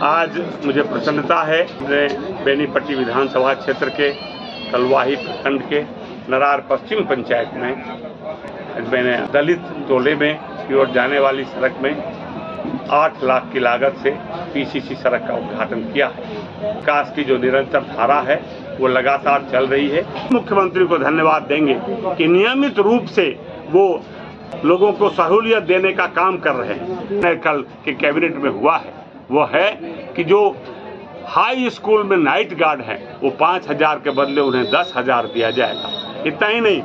आज मुझे प्रसन्नता है बेनीपट्टी विधानसभा क्षेत्र के कलवाही प्रखंड के नरार पश्चिम पंचायत में मैंने दलित टोले में की ओर जाने वाली सड़क में 8 लाख की लागत से पीसीसी सड़क का उद्घाटन किया है। विकास की जो निरंतर धारा है वो लगातार चल रही है। मुख्यमंत्री को धन्यवाद देंगे कि नियमित रूप से वो लोगों को सहूलियत देने का काम कर रहे हैं। कल के कैबिनेट में हुआ है वो है कि जो हाई स्कूल में नाइट गार्ड है वो 5,000 के बदले उन्हें 10,000 दिया जाएगा। इतना ही नहीं,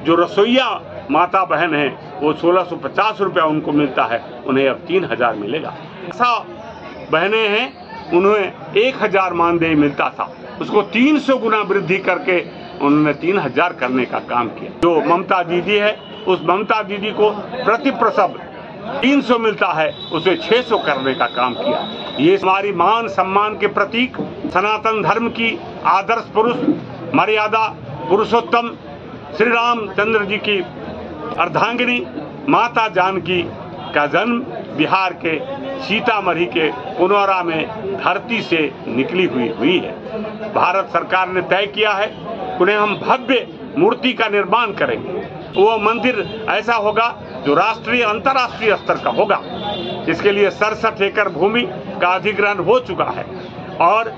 जो रसोईया माता बहन है वो 1650 रुपया उनको मिलता है, उन्हें अब 3,000 मिलेगा। ऐसा बहनें हैं उन्हें 1,000 मानदेय मिलता था, उसको 300 गुना वृद्धि करके उन्होंने 3,000 करने का काम किया। जो ममता दीदी है उस ममता दीदी को प्रति प्रसव 300 मिलता है, उसे 600 करने का काम किया। ये हमारी मान सम्मान के प्रतीक, सनातन धर्म की आदर्श पुरुष मर्यादा पुरुषोत्तम श्री रामचंद्र जी की अर्धांगिनी माता जानकी का जन्म बिहार के सीतामढ़ी के पुनौरा में धरती से निकली हुई है। भारत सरकार ने तय किया है उन्हें हम भव्य मूर्ति का निर्माण करेंगे। वो मंदिर ऐसा होगा जो राष्ट्रीय अंतर्राष्ट्रीय स्तर का होगा। इसके लिए 67 एकड़ भूमि का अधिग्रहण हो चुका है और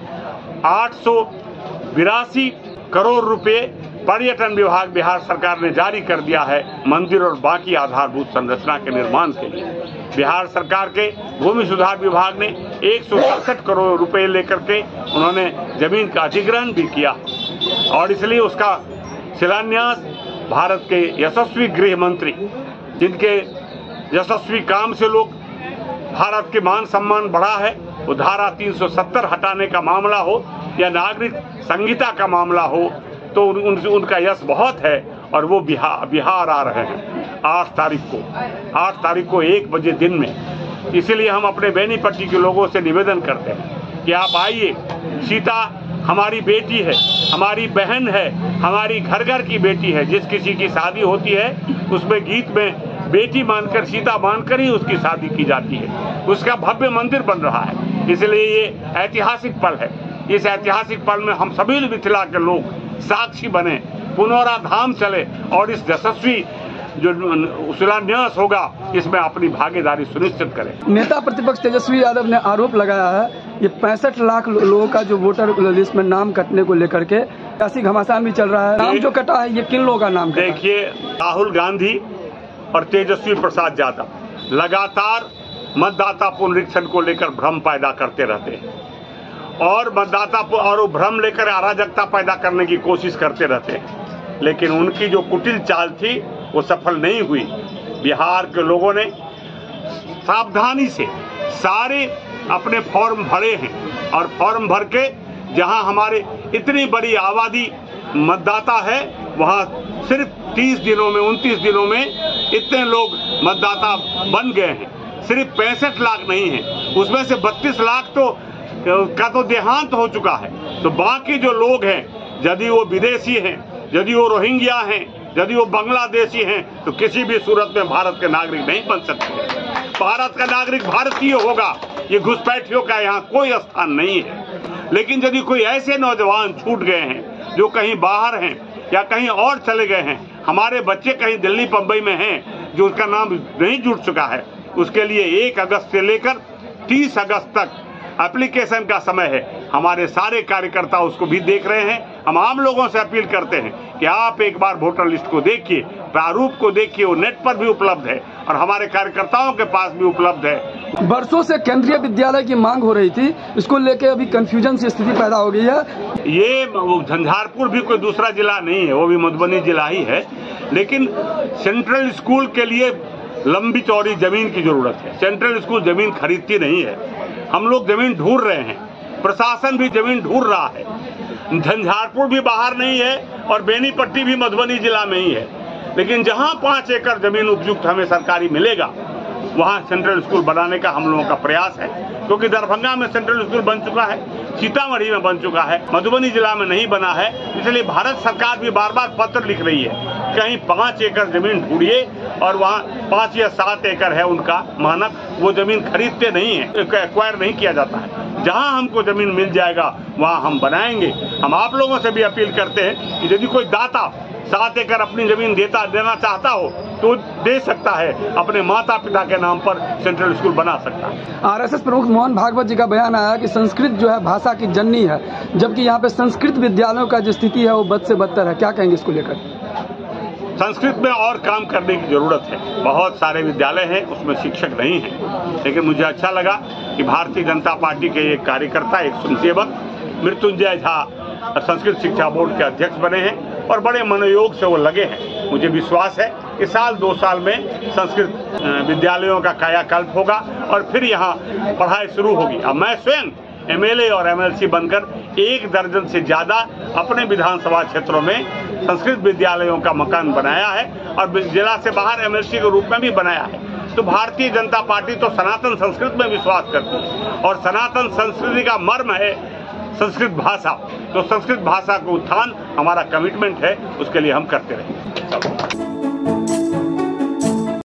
882 करोड़ रुपए पर्यटन विभाग बिहार सरकार ने जारी कर दिया है मंदिर और बाकी आधारभूत संरचना के निर्माण के लिए। बिहार सरकार के भूमि सुधार विभाग ने 167 करोड़ रुपए लेकर के उन्होंने जमीन का अधिग्रहण भी किया और इसलिए उसका शिलान्यास भारत के यशस्वी गृह मंत्री, जिनके यशस्वी काम से लोग भारत के मान सम्मान बढ़ा है, वो धारा 370 हटाने का मामला हो या नागरिक संहिता का मामला हो, तो उनका यश बहुत है और वो बिहार आ रहे हैं 8 तारीख को 1 बजे दिन में। इसलिए हम अपने बेनीपट्टी के लोगों से निवेदन करते हैं कि आप आइए। सीता हमारी बेटी है, हमारी बहन है, हमारी घर घर की बेटी है। जिस किसी की शादी होती है उसमें गीत में बेटी मानकर सीता मानकर ही उसकी शादी की जाती है। उसका भव्य मंदिर बन रहा है, इसलिए ये ऐतिहासिक पल है। इस ऐतिहासिक पल में हम सभी मिथिला के लोग साक्षी बने, पुनौरा धाम चले और इस यशस्वी जो शिलान्यास होगा इसमें अपनी भागीदारी सुनिश्चित करें। नेता प्रतिपक्ष तेजस्वी यादव ने आरोप लगाया है ये 65 लाख लोगों का जो वोटर लिस्ट में नाम कटने को लेकर के ऐसी घमासान भी चल रहा है। नाम जो कटा है ये किन लोगों का नाम कटा? देखिए, राहुल गांधी और तेजस्वी प्रसाद यादव लगातार मतदाता पुनरीक्षण को लेकर भ्रम पैदा करते रहते हैं और मतदाता और भ्रम लेकर अराजकता पैदा करने की कोशिश करते रहते हैं, लेकिन उनकी जो कुटिल चाल थी वो सफल नहीं हुई। बिहार के लोगों ने सावधानी से सारे अपने फॉर्म भरे हैं और फॉर्म भर के जहां हमारे इतनी बड़ी आबादी मतदाता है वहां सिर्फ 30 दिनों में 29 दिनों में इतने लोग मतदाता बन गए हैं। सिर्फ 65 लाख नहीं है, उसमें से 32 लाख तो देहांत हो चुका है। तो बाकी जो लोग हैं, यदि वो विदेशी हैं, यदि वो रोहिंग्या हैं, यदि वो बांग्लादेशी हैं, तो किसी भी सूरत में भारत के नागरिक नहीं बन सकते। भारत का नागरिक भारतीय होगा, ये घुसपैठियों का यहाँ कोई स्थान नहीं है। लेकिन यदि कोई ऐसे नौजवान छूट गए हैं जो कहीं बाहर हैं या कहीं और चले गए हैं, हमारे बच्चे कहीं दिल्ली बम्बई में हैं जो उसका नाम नहीं जुड़ चुका है, उसके लिए 1 अगस्त से लेकर 30 अगस्त तक एप्लीकेशन का समय है। हमारे सारे कार्यकर्ता उसको भी देख रहे हैं। हम आम लोगों से अपील करते हैं कि आप एक बार वोटर लिस्ट को देखिए, प्रारूप को देखिए, वो नेट पर भी उपलब्ध है और हमारे कार्यकर्ताओं के पास भी उपलब्ध है। बरसों से केंद्रीय विद्यालय की मांग हो रही थी, इसको लेके अभी कंफ्यूजन की स्थिति पैदा हो गई है। ये झंझारपुर भी कोई दूसरा जिला नहीं है, वो भी मधुबनी जिला ही है, लेकिन सेंट्रल स्कूल के लिए लंबी चौड़ी जमीन की जरूरत है। सेंट्रल स्कूल जमीन खरीदती नहीं है, हम लोग जमीन ढूंढ रहे हैं, प्रशासन भी जमीन ढूंढ रहा है। झंझारपुर भी बाहर नहीं है और बेनीपट्टी भी मधुबनी जिला में ही है, लेकिन जहां 5 एकड़ जमीन उपयुक्त हमें सरकारी मिलेगा वहां सेंट्रल स्कूल बनाने का हम लोगों का प्रयास है। क्योंकि दरभंगा में सेंट्रल स्कूल बन चुका है, सीतामढ़ी में बन चुका है, मधुबनी जिला में नहीं बना है। इसलिए भारत सरकार भी बार बार पत्र लिख रही है कहीं 5 एकड़ जमीन ढूंढिए, और वहाँ 5 या 7 एकड़ है उनका मानक, वो जमीन खरीदते नहीं है, एक्वायर नहीं किया जाता है। जहां हमको जमीन मिल जाएगा वहां हम बनाएंगे। हम आप लोगों से भी अपील करते हैं कि यदि कोई दाता 7 एकड़ अपनी जमीन देना चाहता हो तो दे सकता है, अपने माता पिता के नाम पर सेंट्रल स्कूल बना सकता है। आरएसएस प्रमुख मोहन भागवत जी का बयान आया कि संस्कृत जो है भाषा की जननी है, जबकि यहाँ पे संस्कृत विद्यालयों का जो स्थिति है वो बद से बदतर है। क्या कहेंगे इसको लेकर? संस्कृत में और काम करने की जरूरत है। बहुत सारे विद्यालय हैं, उसमें शिक्षक नहीं हैं, लेकिन मुझे अच्छा लगा कि भारतीय जनता पार्टी के एक कार्यकर्ता, एक स्वयंसेवक मृत्युंजय झा संस्कृत शिक्षा बोर्ड के अध्यक्ष बने हैं और बड़े मनोयोग से वो लगे हैं। मुझे विश्वास है कि साल 2 साल में संस्कृत विद्यालयों का कायाकल्प होगा और फिर यहाँ पढ़ाई शुरू होगी। अब मैं स्वयं एमएलए और एमएलसी बनकर 1 दर्जन से ज्यादा अपने विधानसभा क्षेत्रों में संस्कृत विद्यालयों का मकान बनाया है और जिला से बाहर एमएलसी के रूप में भी बनाया है। तो भारतीय जनता पार्टी तो सनातन संस्कृत में विश्वास करती है और सनातन संस्कृति का मर्म है संस्कृत भाषा। तो संस्कृत भाषा को उत्थान हमारा कमिटमेंट है, उसके लिए हम करते रहेंगे।